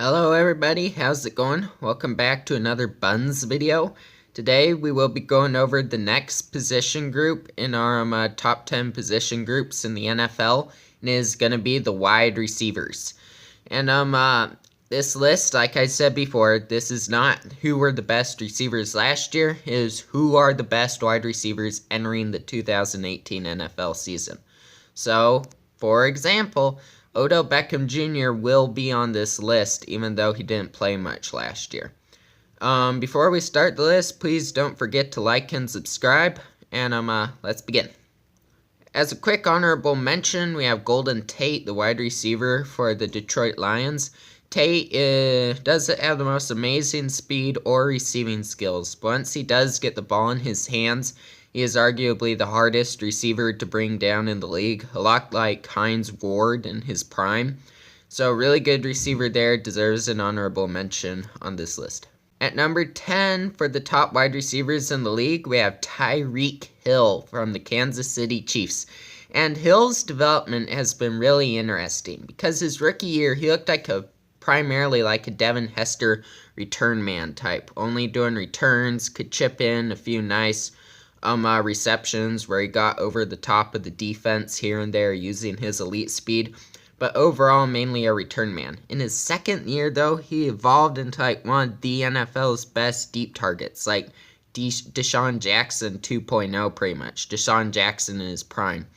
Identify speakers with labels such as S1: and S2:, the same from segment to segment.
S1: Hello everybody, how's it going? Welcome back to another Buns video. Today we will be going over the next position group in our top 10 position groups in the NFL, and it is going to be the wide receivers. And this list, like I said before, this is not who were the best receivers last year, it is who are the best wide receivers entering the 2018 NFL season. So, for example, Odell Beckham Jr. will be on this list, even though he didn't play much last year. Before we start the list, please don't forget to like and subscribe, and let's begin. As a quick honorable mention, we have Golden Tate, the wide receiver for the Detroit Lions. Tate doesn't have the most amazing speed or receiving skills, but once he does get the ball in his hands, he is arguably the hardest receiver to bring down in the league, a lot like Hines Ward in his prime. So really good receiver there, deserves an honorable mention on this list. At number 10 for the top wide receivers in the league, we have Tyreek Hill from the Kansas City Chiefs. And Hill's development has been really interesting because his rookie year, he looked like primarily like a Devin Hester return man type, only doing returns, could chip in a few nice receptions where he got over the top of the defense here and there using his elite speed, but overall mainly a return man. In his second year though, he evolved into like one of the NFL's best deep targets, like Deshaun Jackson 2.0 pretty much, Deshaun Jackson in his prime.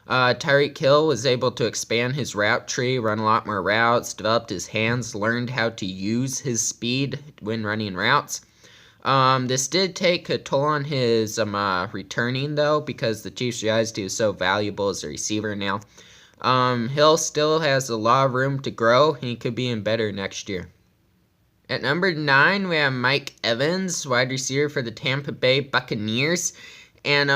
S1: Tyreek Hill was able to expand his route tree, run a lot more routes, developed his hands, learned how to use his speed when running routes. This did take a toll on his returning though, because the Chiefs realized he was so valuable as a receiver now. Hill still has a lot of room to grow, and he could be even better next year. At number 9, we have Mike Evans, wide receiver for the Tampa Bay Buccaneers. And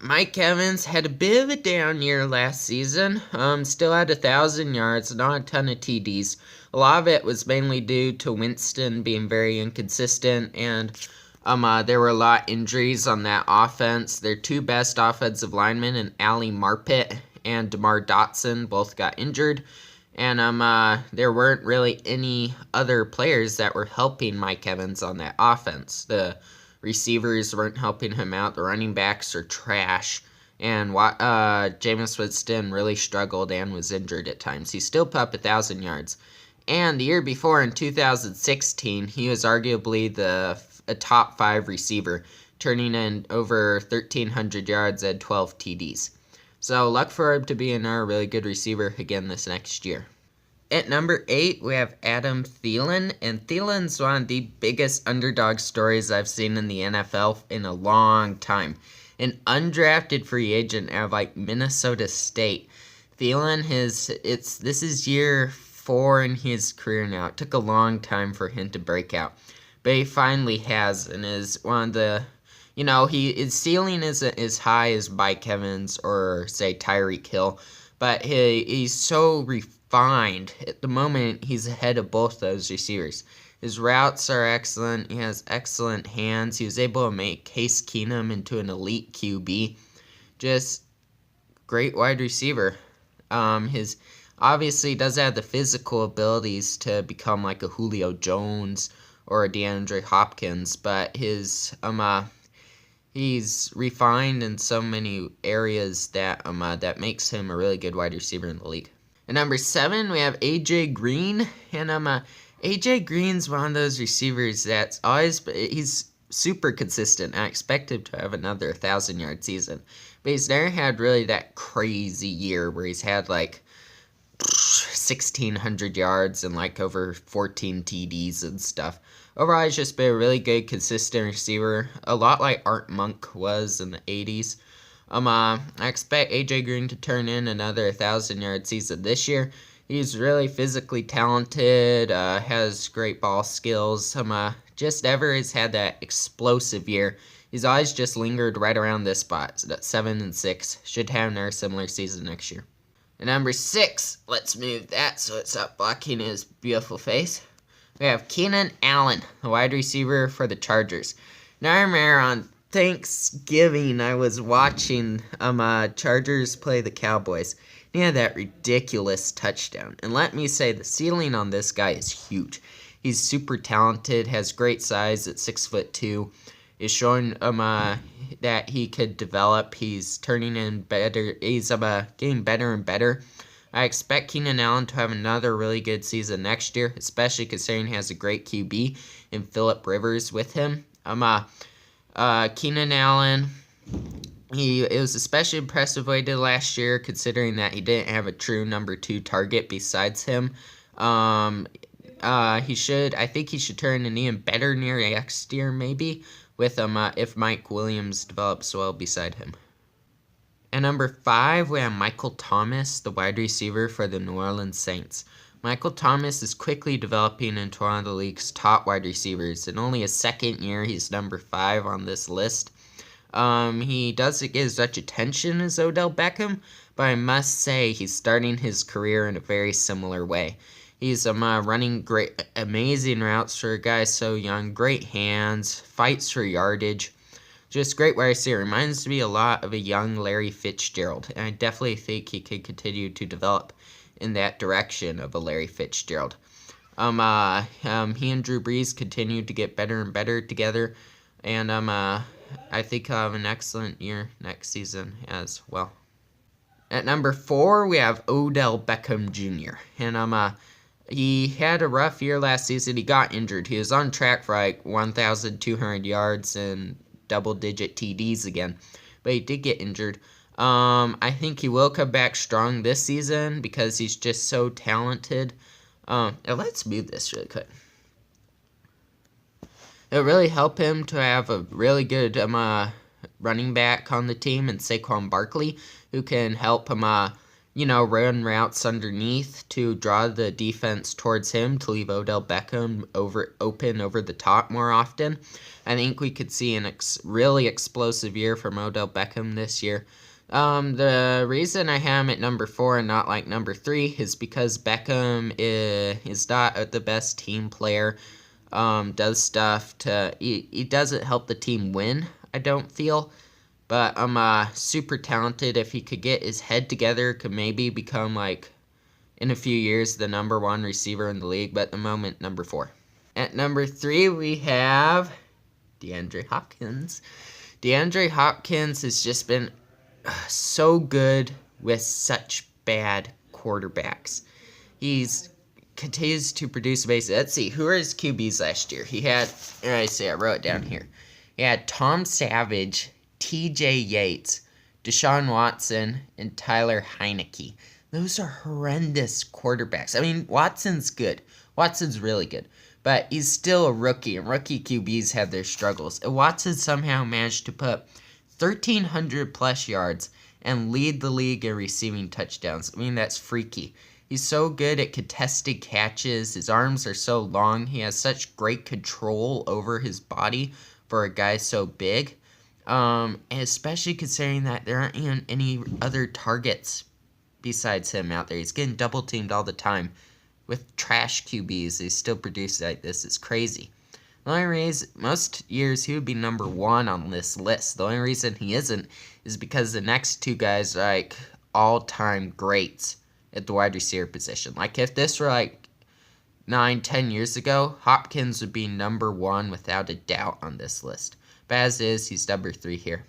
S1: Mike Evans had a bit of a down year last season. Still had 1,000 yards, not a ton of TDs. A lot of it was mainly due to Winston being very inconsistent, and there were a lot of injuries on that offense. Their two best offensive linemen, and Ali Marpet and DeMar Dotson, both got injured. And there weren't really any other players that were helping Mike Evans on that offense. The receivers weren't helping him out. The running backs are trash. And Jameis Winston really struggled and was injured at times. He still put up 1,000 yards. And the year before, in 2016, he was arguably a top 5 receiver, turning in over 1,300 yards and 12 TDs. So look for him to be another really good receiver again this next year. At number 8, we have Adam Thielen, and Thielen's one of the biggest underdog stories I've seen in the NFL in a long time. An undrafted free agent out of like Minnesota State. Thielen, this is year 4 in his career now. It took a long time for him to break out, but he finally has, and is one of the, his ceiling isn't as high as Mike Evans or say Tyreek Hill, but he's so refined. At the moment, he's ahead of both those receivers. His routes are excellent. He has excellent hands. He was able to make Case Keenum into an elite QB. Just great wide receiver. His obviously does have the physical abilities to become like a Julio Jones or a DeAndre Hopkins, but he's refined in so many areas that that makes him a really good wide receiver in the league. At number 7, we have AJ Green, and AJ Green's one of those receivers he's super consistent. I expect him to have another 1,000-yard season, but he's never had really that crazy year where he's had like 1,600 yards and like over 14 TDs and stuff. Overall, he's just been a really good, consistent receiver, a lot like Art Monk was in the 80s. I expect AJ Green to turn in another 1,000-yard season this year. He's really physically talented, has great ball skills. Just never has had that explosive year. He's always just lingered right around this spot, so that's 7 and 6. Should have another similar season next year. At number 6, let's move that so it's up blocking his beautiful face. We have Keenan Allen, the wide receiver for the Chargers. Now I remember on Thanksgiving I was watching Chargers play the Cowboys. He had that ridiculous touchdown. And let me say, the ceiling on this guy is huge. He's super talented, has great size at 6'2", is showing that he could develop. He's turning in better. He's getting better and better. I expect Keenan Allen to have another really good season next year, especially considering he has a great QB in Phillip Rivers with him. Keenan Allen, it was especially impressive what he did last year, considering that he didn't have a true number 2 target besides him. I think he should turn an even better near next year, maybe, with if Mike Williams develops well beside him. At number 5, we have Michael Thomas, the wide receiver for the New Orleans Saints. Michael Thomas is quickly developing into one of the league's top wide receivers. In only his second year, he's number 5 on this list. He doesn't get as much attention as Odell Beckham, but I must say he's starting his career in a very similar way. He's running great, amazing routes for a guy so young, great hands, fights for yardage. Just great wide receiver. Reminds me a lot of a young Larry Fitzgerald, and I definitely think he could continue to develop in that direction of a Larry Fitzgerald. He and Drew Brees continue to get better and better together, and I think he'll have an excellent year next season as well. At number 4, we have Odell Beckham Jr., and he had a rough year last season. He got injured. He was on track for like 1,200 yards and double-digit TDs again, but he did get injured. I think he will come back strong this season because he's just so talented. Let's move this really quick. It'll really help him to have a really good running back on the team and Saquon Barkley, who can help him run routes underneath to draw the defense towards him to leave Odell Beckham open over the top more often. I think we could see a really explosive year from Odell Beckham this year. The reason I have him at number 4 and not like number 3 is because Beckham is not the best team player. Does stuff he doesn't help the team win, I don't feel. But I'm super talented. If he could get his head together, could maybe become, in a few years, the number 1 receiver in the league. But at the moment, number 4. At number 3, we have DeAndre Hopkins. DeAndre Hopkins has just been so good with such bad quarterbacks. He's continues to produce basically. Let's see, who are his QBs last year? He had, I wrote it down here. He had Tom Savage, T.J. Yates, Deshaun Watson, and Tyler Heineke. Those are horrendous quarterbacks. I mean, Watson's good. Watson's really good. But he's still a rookie, and rookie QBs have their struggles. And Watson somehow managed to put 1,300 plus yards and lead the league in receiving touchdowns. I mean, that's freaky. He's so good at contested catches. His arms are so long. He has such great control over his body for a guy so big. And especially considering that there aren't even any other targets besides him out there. He's getting double teamed all the time. With trash QBs, they still produce like this. It's crazy. The only reason, most years he would be number 1 on this list. The only reason he isn't is because the next 2 guys are like all-time greats at the wide receiver position. Like if this were 9-10 years ago, Hopkins would be number 1 without a doubt on this list. But as is, he's number 3 here.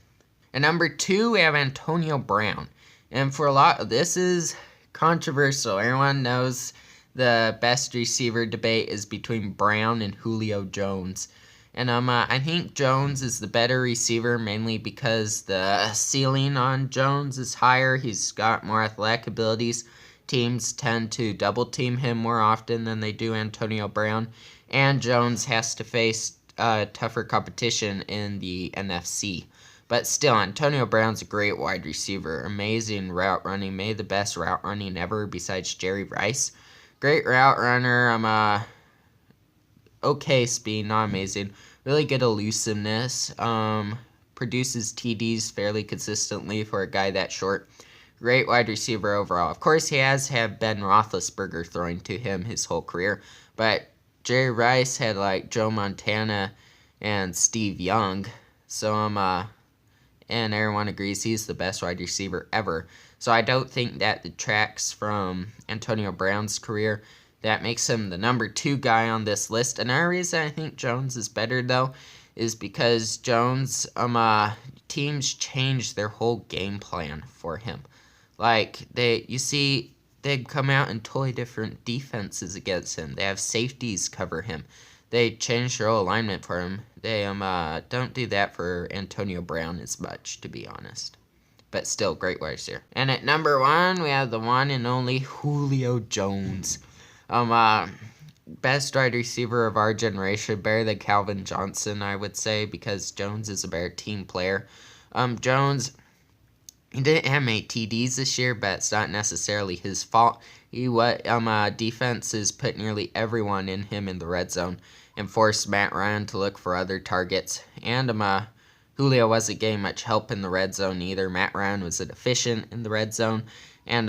S1: At number 2, we have Antonio Brown. And for a lot, this is controversial. Everyone knows the best receiver debate is between Brown and Julio Jones. And I think Jones is the better receiver, mainly because the ceiling on Jones is higher. He's got more athletic abilities. Teams tend to double team him more often than they do Antonio Brown. And Jones has to face tougher competition in the NFC. But still, Antonio Brown's a great wide receiver. Amazing route running. Maybe the best route running ever besides Jerry Rice. Great route runner. Okay speed, not amazing. Really good elusiveness. Produces TDs fairly consistently for a guy that short. Great wide receiver overall. Of course, he has had Ben Roethlisberger throwing to him his whole career. But Jerry Rice had Joe Montana and Steve Young. So and everyone agrees he's the best wide receiver ever. So I don't think that detracts from Antonio Brown's career. That makes him the number 2 guy on this list. Another reason I think Jones is better, though, is because Jones, teams changed their whole game plan for him. Like, they come out in totally different defenses against him. They have safeties cover him. They change their whole alignment for him. They don't do that for Antonio Brown as much, to be honest. But still, great wide receiver. And at number 1, we have the one and only Julio Jones. Best wide receiver of our generation, better than Calvin Johnson, I would say, because Jones is a better team player. Jones, he didn't have many TDs this year, but it's not necessarily his fault. Defenses put nearly everyone in him in the red zone and forced Matt Ryan to look for other targets. And Julio wasn't getting much help in the red zone either. Matt Ryan was inefficient in the red zone. And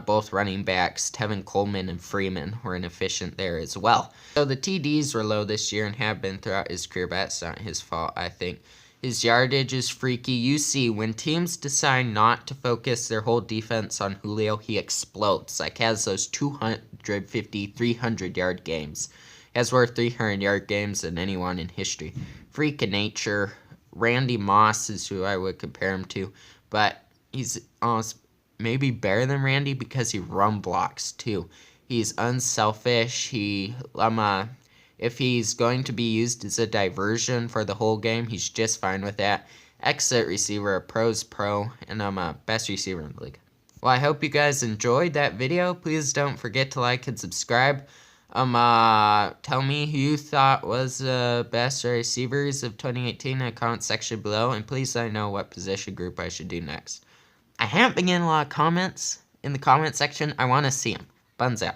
S1: both running backs, Tevin Coleman and Freeman, were inefficient there as well. So the TDs were low this year and have been throughout his career, but that's not his fault, I think. His yardage is freaky. You see, when teams decide not to focus their whole defense on Julio, he explodes. Like, has those 250, 300-yard games. Has more 300-yard games than anyone in history. Freak of nature. Randy Moss is who I would compare him to, but he's almost maybe better than Randy because he run blocks too. He's unselfish. If he's going to be used as a diversion for the whole game, he's just fine with that. Excellent receiver, a pro's pro, and best receiver in the league. Well, I hope you guys enjoyed that video. Please don't forget to like and subscribe. Tell me who you thought was the best receivers of 2018 in the comment section below, and please let me know what position group I should do next. I haven't been getting a lot of comments in the comment section. I want to see them. Buns out.